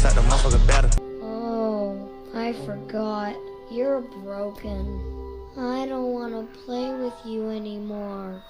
inside the motherfucker better. Oh, I forgot. You're broken. I don't want to play with you anymore.